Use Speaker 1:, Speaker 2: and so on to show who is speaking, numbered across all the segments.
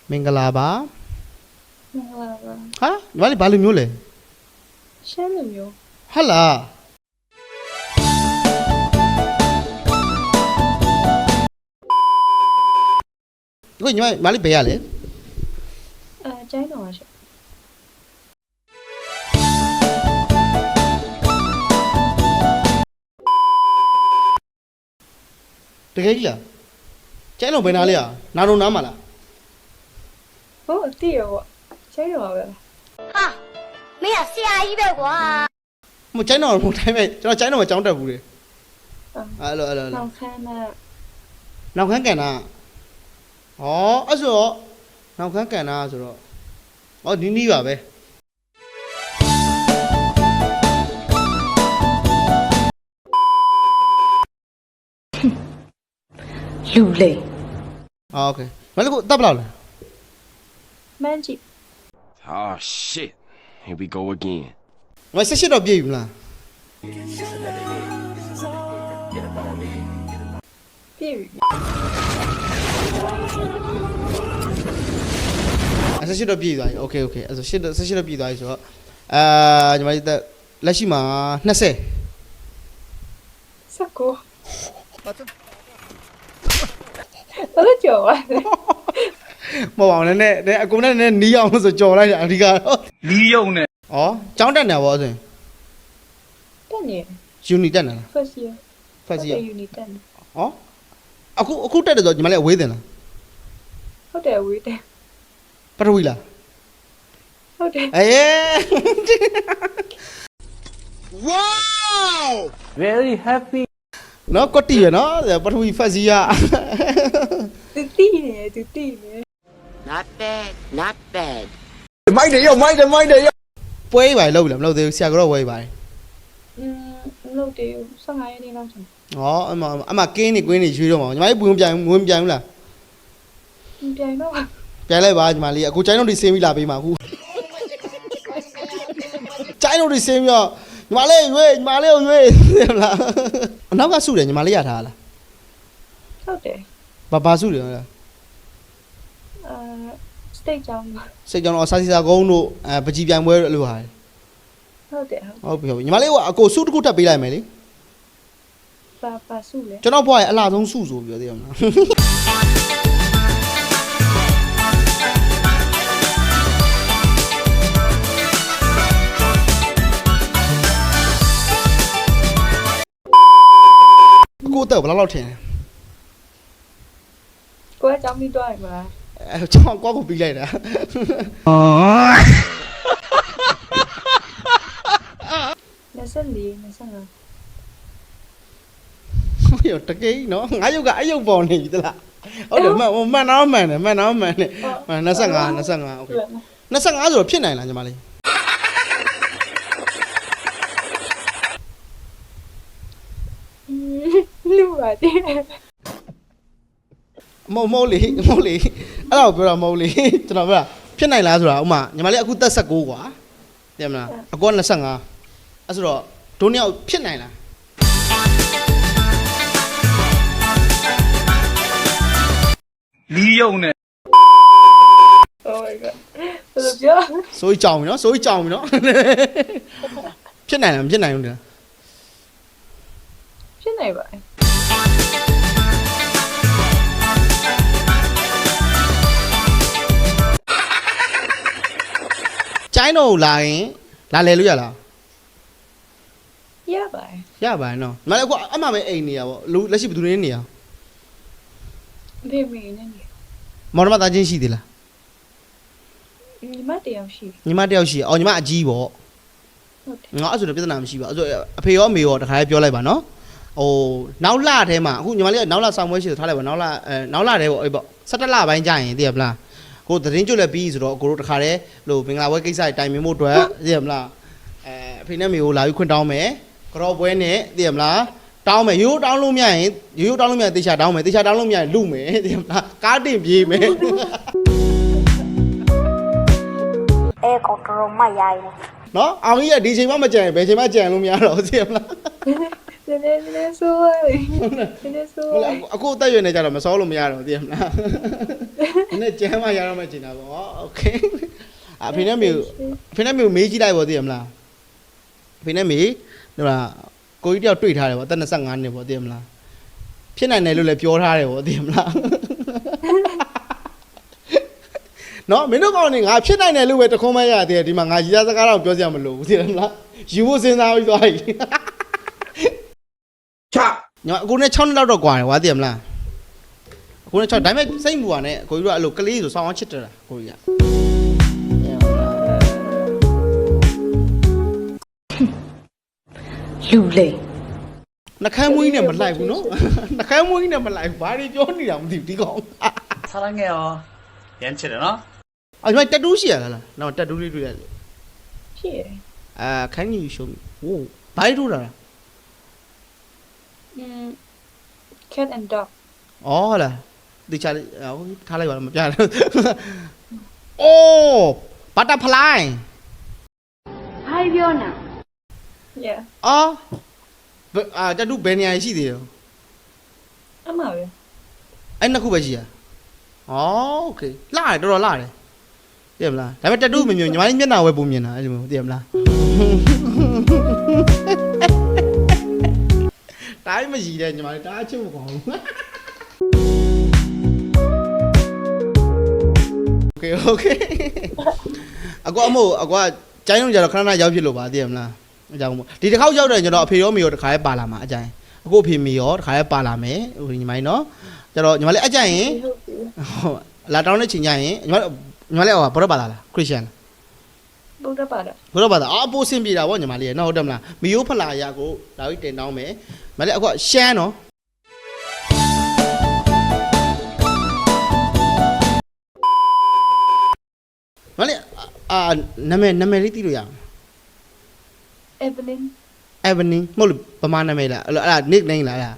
Speaker 1: မင်္ဂလာပါ
Speaker 2: မင်္ဂလာပါ
Speaker 1: ဟာညီမလေးဘာလို့မျိုးလဲ
Speaker 2: ရှမ်းလူမျိုး
Speaker 1: ဟာလားဒီကညီမလေးဘယ်ရလဲ
Speaker 2: ကျိုင်းတော်ပါရှင်
Speaker 1: တကယ်ကြီးလားကျိုင်းတော့ဘယ်နာလေးอ่ะနာတော့နားမှာလား
Speaker 2: ဟုတ်အတိရောပေါ့ကျိုင်းတော်ပါပဲ
Speaker 3: ဟာမင်းကဆရာကြီးပဲကွာ
Speaker 1: မကျိုင်းတော့မတိုင်းပဲကျွန်တော်ကျိုင်းတော့မကြောင်းတက်ဘူးလေအဲ့လို
Speaker 2: နောက်ခန်းက
Speaker 1: နောက်ခန်းကန်တာဩအဲ့ဆိုတော့နောက်ခန်းကန်တာဆိုတော့ဩနီးပါပဲ
Speaker 4: လူလိမ်
Speaker 1: โอเคမလေးကိုတက်ပလောက်လား
Speaker 2: မန်းကြီး
Speaker 5: Oh shit. Here we go again.
Speaker 1: မဆက်ရှစ်တော့ပြည့်ပြီမလား
Speaker 2: ပြည့်ပြီ
Speaker 1: ဆက်ရှစ်တော့ပြည့်သွားပြီโอเคအဲ့ဆိုဆက်ရှစ်တော့ပြည့်သွားပြီဆိုတော့ညီမလေးတက်လက်ရှိမှာ20
Speaker 2: 19ဘာလို့ကြော်ပါလဲ
Speaker 1: မဟုတ်ပါဘူးနည်းအကုန်နဲ့နီးအောင်ဆိုကြော်လိုက်တာအဓိကတော့
Speaker 6: လီးယုံနဲ့
Speaker 1: ဩចောင်းတက်နေပါဘောဆိုရင်
Speaker 2: တက်နေ
Speaker 1: ယူနီတက်နေလား
Speaker 2: first year
Speaker 1: first year
Speaker 2: unit တက်နေ
Speaker 1: ဩအခုတက်တယ်ဆိုညီမလေးအဝေးတင်လား
Speaker 2: ဟုတ်တယ်ဝေးတယ်
Speaker 1: ပထဝီလား
Speaker 2: ဟုတ်တယ်
Speaker 1: အေး
Speaker 6: very happy
Speaker 1: နော်ကွတ်တီရနော်ပထဝီဖက်စီယာ
Speaker 2: သူတီးနေသူတီးနေ
Speaker 3: not bad not bad
Speaker 6: မိုက်တယ်ရောမိုက်တယ်ရော
Speaker 1: ပွဲပါလောက်ပြီလားမလောက်သေးဘူးဆရာကတော့ဝဲပါတယ်
Speaker 2: လို့တေ15ရက်နေ့လောက်ဆို
Speaker 1: ဩအမကင်းနေကွင်းနေရွေးတော့မှာညီမလေးဘူးမပြိုင်ဘူးလား
Speaker 2: ပြိုင်တော့
Speaker 1: ပြိုင်လိုက်ပါညီမလေးအခုကျိုင်းတို့ဒီစင်းပြီးလာပေးမှာအခုကျိုင်းတို့ဒီစင်းပြီးတော့ညီမလေးရွေးညီမလေးကိုရွေးဟုတ်လားအနောက်ကစုတယ်ညီမလေးရထားလား
Speaker 2: ဟုတ်တယ်
Speaker 1: ဘာစုတယ်လဲ
Speaker 2: state ကြောင်းပါ
Speaker 1: စိတ်ကြောင့်တော့စာစီစာကုန်းတို့ပကြီးပြိုင်ပွဲလို့ဟာ
Speaker 2: ဟုတ်တယ်
Speaker 1: ဟုတ်ပြီညီမလေးကအကိုစုတစ်ခုထပ်ပေးလိုက်မယ်လေ
Speaker 2: ပါစုလေ
Speaker 1: ကျွန်တော်ဘွားရဲ့အလားဆုံးစုဆိုပြီးပြောသေးရမလားကိုတော့ဘယ်လောက်ထင်လဲ
Speaker 2: ကိုကကြောင်းပြီးတော့ရမလား
Speaker 1: ကျွန်တော်ကောက်ကိုပြီးလိုက်တာ
Speaker 2: 24 25
Speaker 1: ဟိုတကယ်နော်ငါရုပ်ကအယုတ်ပေါ်နေပြီသလားဟုတ်တယ်မှန်တော့မှန်တယ်25โอเค25ဆိုတော့ဖြစ်နိုင်လားညီမလေး
Speaker 2: လူပါတယ်
Speaker 1: မဟုတ်လေအဲ့ဒါကိုပြောတာမဟုတ်လေကျွန်တော်ပြောတာဖြစ်နိုင်လားဆိုတာဥမာညီမလေးအခုသက်19ကွာသိမလားအကော25အဲ့ဆိုတော့ဒုနှစ်ယောက်ဖြစ်နိုင်လား
Speaker 6: လီးယုံနဲ့
Speaker 2: Oh my god ဘယ်လိုပြော
Speaker 1: စိုးကြောင်ပြီနော်ဖြစ်နိုင်လားမဖြစ်နိုင်ဘူးတည်း
Speaker 2: ဖြစ်နေပါ့
Speaker 1: ကျိုင်းတော့လာရင်လာလဲလို့ရလား
Speaker 2: ရပါတယ်
Speaker 1: ရပါတယ်နော်ညီမလေးအခုအမှပဲအိမ်နေရပေါ့လက်ရှိဘယ်သူနေနေရ
Speaker 2: ဖေးမေနဲ့နေ
Speaker 1: မောင်နှမသားချင်းရှိသေးလား
Speaker 2: ညီမတယောက်ရှိ
Speaker 1: ညီမတယောက်ရှိအော်ညီမအကြီးပေါ့
Speaker 2: ဟုတ်တယ်
Speaker 1: ငါအဲ့ဆိုတော့ပြဿနာမရှိပါအဲ့ဆိုအဖေရောအမေရောတခါလေးပြောလိုက်ပါနော်ဟိုနောက်လထဲမှာအခုညီမလေးကနောက်လဆောင်ပွဲရှိဆိုထားလိုက်ပါနောက်လထဲပေါ့အေးပေါ့17လပိုင်းကြာရင်သိရမလားကိုသတင်းကျွတ်လက်ပြီးဆိုတော့ကိုတို့တခါလေးဟိုမင်္ဂလာပွဲကိစ္စတိုင်ပင်ဖို့အတွက်သိရမလားအဖေနဲ့မေကိုလာပြီးခွင့်တောင်းမယ်ကြော်ပွဲနဲ့သိရမလားတောင်းမယ်ရိုးတောင်းလို့မရရင်ရိုးတောင်းလို့မရတေချာတောင်းမယ်တေချာတောင်းလို့မရရင်လူမယ်သိရမလားကားတင်ပြေးမယ်
Speaker 3: အဲကောင်တော်မရိုင်း
Speaker 1: နော်အောင်ကြီးကဒီချိန်မှမကြံရင်ဘယ်ချိန်မှကြံလို့မရတော့သိရမလား
Speaker 2: နည်း ည်းဆိုးရည်နည်းနည်းဆိုး
Speaker 1: ဟုတ်လားအခုအသက်ရွယ်နေကြတော့မစောလို့မရတော့သိရမလားနည်းကျမ်းမရတော့မှကျင်တာပေါ့โอเคအဖေနဲ့မေမေးကြည့်လိုက်ပေါ့သိရမလားအဖေနဲ့မေဟိုလားကိုကြီးတယောက်တွေ့ထားတယ်ပေါ့အသက်25နှစ်ပေါ့သိရမလားဖြစ်နိုင်တယ်လို့လည်းပြောထားတယ်ပေါ့သိရမလားနော်မင်းတို့ကောင်းနေငါဖြစ်နိုင်တယ်လို့ပဲတခွန်းမရသေးတယ်ဒီမှာငါရည်သားစကားတော့ပြောစရာမလိုဘူးသိရမလားယူဖို့စဉ်းစားပြီးသွားပြီချညအခုနဲ့6နှစ်လောက်တော့ကွာတယ်ကွာသိရမလားအခုနဲ့6ဒါပေမဲ့စိတ်မူပါနဲ့ကိုကြီးတို့အဲ့လိုကလေးဆိုစောင်းအောင်ချစ်တယ်ကိုကြီးက
Speaker 2: လူလေ
Speaker 1: နှကမ်းမွေးနဲ့မလိုက်ဘူးနော်နှကမ်းမွေးနဲ့မလိုက်ဘူးဘာတွေပြောနေတာမသိဘူးဒီကောင်
Speaker 6: 사랑해요. 옌치래 너?
Speaker 1: အဲ့ဒီတက်တူးရှိရလားနော်တက်တူးလေးတွေ့ရတယ်
Speaker 2: ဖြစ်ရယ်
Speaker 1: Can you show me ဟိုဘာတွေတွေ့တာလဲ
Speaker 2: cat and dog
Speaker 1: ဩဟုတ်လားဒီချာလေးဟိုထားလိုက်ပါတော့မပြတ်ဘူးအိုး butterfly
Speaker 3: ဘာပြောနေ
Speaker 2: yeah
Speaker 1: တက်တူးဘယ်နေရာရှိသေးတယ်
Speaker 2: အမှပဲ
Speaker 1: အဲ့နှစ်ခုပဲရှိရโอเคလာတယ်တော်တော်လာတယ်သိရမလားဒါပေမဲ့တက်တူးမမြင်ညီမလေးမျက်နှာဝဲပုံမြင်တာအဲ့လိုမျိုးသိရမလားတိုင်းမရှိတဲ့ညီမလေးတအားချစ်ဖို့ကောင်းဘူးโอเคအကွာအမို့အကွာကျိုင်းလုံးကြတော့ခဏခဏရောက်ဖြစ်လို့ပါသိရမလားအကြောင်းမို့ဒီတစ်ခေါက်ရောက်တယ်ကျွန်တော်အဖေရောမေရောတစ်ခါလေးပါလာမှာအကျိုင်းအခုအဖေမေရောတစ်ခါလေးပါလာမယ်ဟိုညီမလေးနော်ကျတော့ညီမလေးအကျိုင်းရင်
Speaker 2: ဟုတ်ပြီ
Speaker 1: ဟုတ်လာတောင်းတဲ့ချိန်ကျရင်ညီမလေးဟောဘာတော့ပါလာလားခရစ်ယာန်
Speaker 2: ဘုရားပါတာ
Speaker 1: ဘာတော့ပါလားအပိုးစင်ပြေတာဗောညီမလေးရနော်ဟုတ်တယ်မလားမီယိုဖလာရကိုလာပြီးတင်တောင်းမယ်ညီမလေးအခုရှမ်းနော်ညီမလေးနာမည်လေးသိလို့ရအောင်
Speaker 2: Evelyn
Speaker 1: Evening မဟုတ်လို့ဗမာနာမည်လားအဲ့ဒါ nickname လားအဲ့ဒါ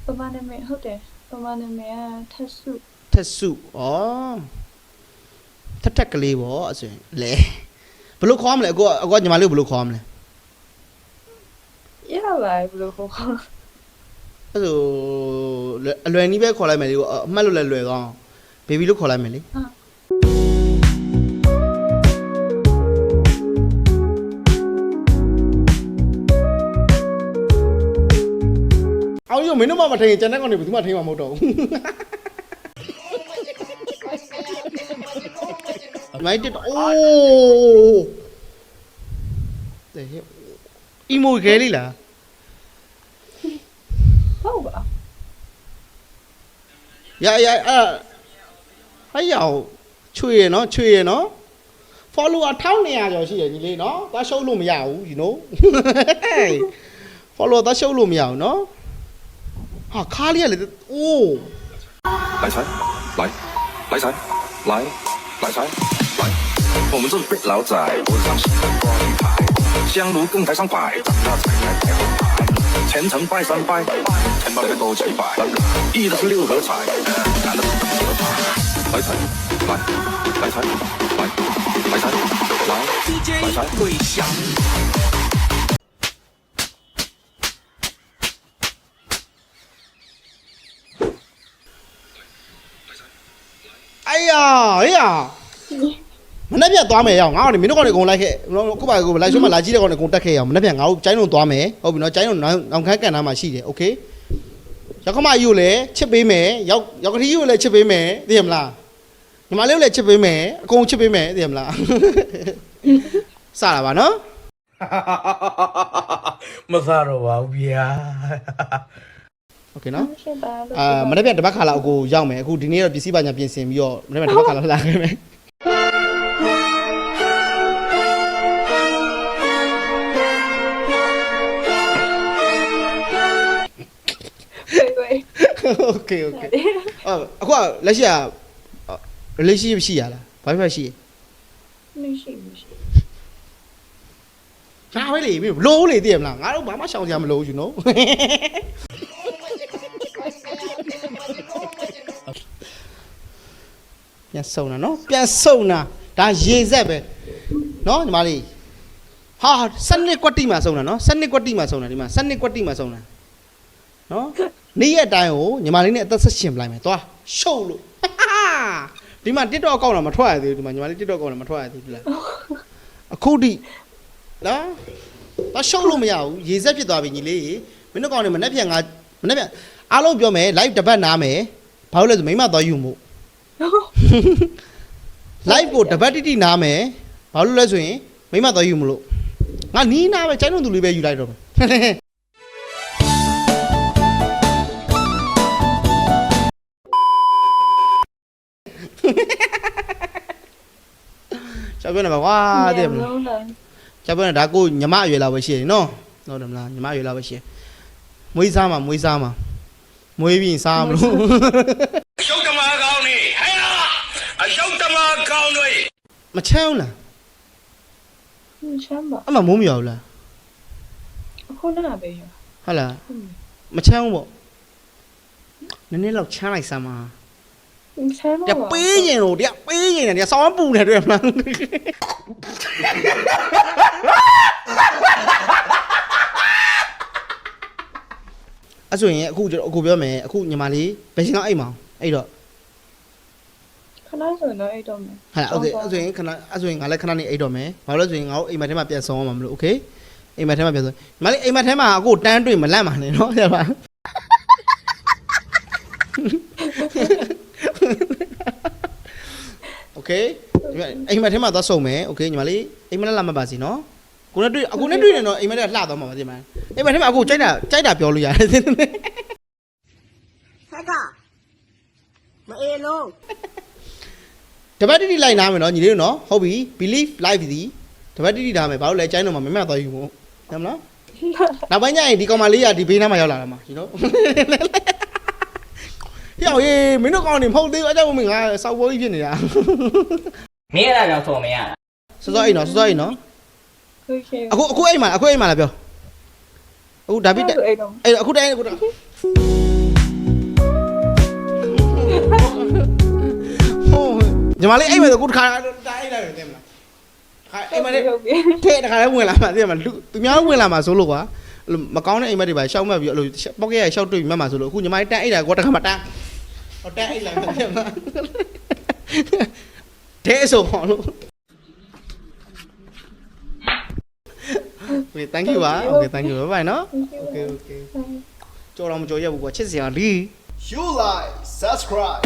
Speaker 2: ပမာနာမည်ဟုတ်တယ်ပမာနာမည်ကထက်စု
Speaker 1: ထက်စုဩထက်ကလေးဗောအစင်လဲဘယ်လိုခေါ်မလဲအခုညီမလေးကိုဘယ်လိုခေါ်မလဲ
Speaker 2: ရပါဘယ်လိုခေါ်
Speaker 1: အဲ့ဆိုအလွယ်နီးပဲခေါ်လိုက်မယ်လေအမှတ်လို့လည်းလွယ်ကောင်းဘေဘီလို့ခေါ်လိုက်မယ်လေအောင်ရမင်းတို့မှမထိုင်ရင်ကျန်တဲ့ကောင်တွေဘယ်သူမှထိုင်မှာမဟုတ်တော့ဘူးမိုက်တက်အိုးတဲ့အီမိုခဲလေးလား
Speaker 2: ဟုတ်ပါ
Speaker 1: ရဟဲ့ရောက်ချွေရနော် follower 1200ကျော်ရှိတယ်ညီလေးနော်သွားရှုပ်လို့မရဘူး you know follower သွားရှုပ်လို့မရဘူးနော်ဟာခါလေးကလေအိုး
Speaker 4: 来财，来财，来财，来！我们这是被老仔，我上是光牌，香炉更台上摆，长大才来抬红牌，前程拜三拜，钱包里面都几百，一的是六合彩，男的是什么牌？来财，来财，来财，来财，会响。
Speaker 1: 哎呀မနေ့ပြန်သွားမယ်ရောက်ငါတို့မင်းတို့ကောင်တွေအကုန်လိုက်ခဲ့ခုပါကိုလိုက်ရှုံးမလာကြည့်တဲ့ကောင်တွေအကုန်တက်ခဲ့ရအောင်မနေ့ပြန်ငါတို့ကျိုင်းလုံးသွားမယ်ဟုတ်ပြီနော်ကျိုင်းလုံးနောက်ခန်းကန်သားမှာရှိတယ်โอเคရောက်ခမယူလည်းချစ်ပေးမယ်ရောက်ကတိယူလည်းချစ်ပေးမယ်သိရမလားညီမလေးကိုလည်းချစ်ပေးမယ်အကုန်ချစ်ပေးမယ်သိရမလားစတာပါနော်
Speaker 6: မစားတော့ပါဘူးဗျာ
Speaker 1: โอเคနော်
Speaker 2: ရှင်းပါလို့
Speaker 1: မနေ့ပြန်တစ်ပတ်ခါလောက်ကိုရောက်မယ်အခုဒီနေ့တော့ပစ္စည်းပါညာပြင်ဆင်ပြီးတော့မနေ့ပြန်တစ်ပတ်ခါလောက်လာခဲ့မယ်
Speaker 2: ဝေး
Speaker 1: โอเคအခုကလက်ရှိက relationship ရှိရလားဘာဖြစ်ရှိ
Speaker 2: မရှိ
Speaker 1: ဒါပဲလေမင်းလို့လေသိရမလားငါတို့ဘာမှရှောင်ကြမလို့ you know ပြန်စုံတာနော်ပြန်စုံတာဒါရေဆက်ပဲနော်ညီမလေးဟာစနစ်ကွက်တိမှာစုံတာနော်စနစ်ကွက်တိမှာစုံတာဒီမှာစနစ်ကွက်တိမှာစုံတာ နော်နေ့ရက်တိုင်းကိုညီမလေးနဲ့အသက်ဆက်ရှင်ပလိုက်မယ်သွားရှုပ်လို့ဒီမှာ TikTok အကောင့်တော့မထွက်ရသေးဘူးဒီမှာညီမလေး TikTok အကောင့်တော့မထွက်ရသေးဘူးလားအခုထိနော်တော့ရှုပ်လို့မရဘူးရေဆက်ဖြစ်သွားပြီညီလေးမင်းတို့ကောင်နေမနေ့ပြန်အားလုံးပြောမယ် live တစ်ပတ်နားမယ်ဘာလို့လဲဆိုမိမသွားယူမို့ live ကိုတစ်ပတ်တိနားမယ်ဘာလို့လဲဆိုရင်မိမသွားယူမလို့ငါနီးနာပဲကျိုင်းလုံးသူလေးပဲယူလိုက်တော့မယ်ကျပြောနေပါကွာတဲ့မလားကျပြောနေတာကိုညီမအရွယ်လာပဲရှိတယ်နော်ဟုတ်တယ်မလားညီမအရွယ်လာပဲရှိတယ်မွေးစားမှာမွေးပြီးရင်စားမလို့
Speaker 6: ရှုပ်တမကောင်းနေဟဲ့လားအရှုပ်တမကောင်းတွေ
Speaker 1: မချမ်းဘူးလား
Speaker 2: ချမ်းပါ
Speaker 1: အမှမိုးမရဘူးလား
Speaker 2: အခုနကပဲရ
Speaker 1: ဟုတ်လားမချမ်းဘူးပေါ့နည်းနည်းတော့ချမ်းလိုက်စမ်းပါ
Speaker 2: ချမ်း
Speaker 1: တ
Speaker 2: ပါ
Speaker 1: ပေးရင်တော့တပေးရင်တဆောင်းပူနေတွေ့မလားအဲ့ဆိုရင်အခုအခုပြောမယ်အခုညီမလေးဘယ်ချိန်တော့အိမ်မအောင်အဲ့တော့
Speaker 2: ခဏဆိုတော့အဲ့တော့မယ်
Speaker 1: ဟာโอเคအဲ့ဆိုရင်ခဏအဲ့ဆိုရင်ငါလည်းခဏနေအိတ်တော့မယ်ဘာလို့လဲဆိုရင်ငါတို့အိမ်မက်ထဲမှာပြန်ဆောင်အောင်မလို့โอเคအိမ်မက်ထဲမှာပြန်ဆောင်ညီမလေးအိမ်မက်ထဲမှာအခုတန်းတွေ့မလန့်ပါနဲ့နော်ရပါโอเคအိမ်မက်ထဲမှာသွားစုံမယ်โอเคညီမလေးအိမ်မက်လာမှတ်ပါစီနော်ကိုနဲ့တွေ့အခုနဲ့တွေ့နေတော့အိမ်မက်ကလှသွားမှာပါဒီမှာအိမ်မက်ထဲမှာအခုကြိုက်တာပြောလို့ရတယ်
Speaker 7: ဟဲ့ကမအေးလုံး
Speaker 1: တပတ်တိတိလိုက်နားမယ်နော်ညီလေးတို့နော်ဟုတ်ပြီ believe live ဒီတပတ်တိတိနားမယ်ဘာလို့လဲကျိုင်းတော့မှာမမသွားယူမို့ဟုတ်မလားနောက်ပိုင်းကျရင်ဒီကောင်မလေးကဒီဘေးနားမှာရောက်လာတာမှာyou know ဟေ့အောင်ရေမင်းတို့ကောင်နေမဟုတ်သေးဘူးအကြောင်းမင်းငါစောက်ပေါ်ကြီးဖြစ်နေတာ
Speaker 8: မင်းအဲ့ဒါကြောင့်ဆုံးမရတာ
Speaker 1: စောစောအိမ်နော်စောစောအိမ်နော်
Speaker 2: โอเค
Speaker 1: အခုအိမ်မှာလားပြောအခုဒါပြီး
Speaker 2: အဲ့တော့
Speaker 1: အဲ့အခုတိုင်းအခုတိုင်းဟိုညီမလေးအိမ်မှာဆိုအခုတစ်ခါတိုင်းလိုက်တယ်မလားခါအိမ်မှာလေ
Speaker 2: ဟုတ်ပြီ
Speaker 1: ထဲတခါလေးဝင်လာမှသိရမှာသူများဝင်လာမှာဆိုလို့ကွာအဲ့လိုမကောင်းတဲ့အိမ်မက်တွေပါရှောက်မှတ်ပြီးအဲ့လိုပေါက်ကရရှောက်တွေ့ပြီးမှတ်မှာဆိုလို့အခုညီမလေးတန်းအိတ်တာကွာတခါမှတန်းဟောတန်းအိတ်လိုက်မှသိရမှာတဲဆိုဟောလို့ Okay thank you ပါ Okay thank you bye bye နော် Okay ကြော်တော့မကြော်ရဘူးကွာချစ်စရာဒီ You like subscribe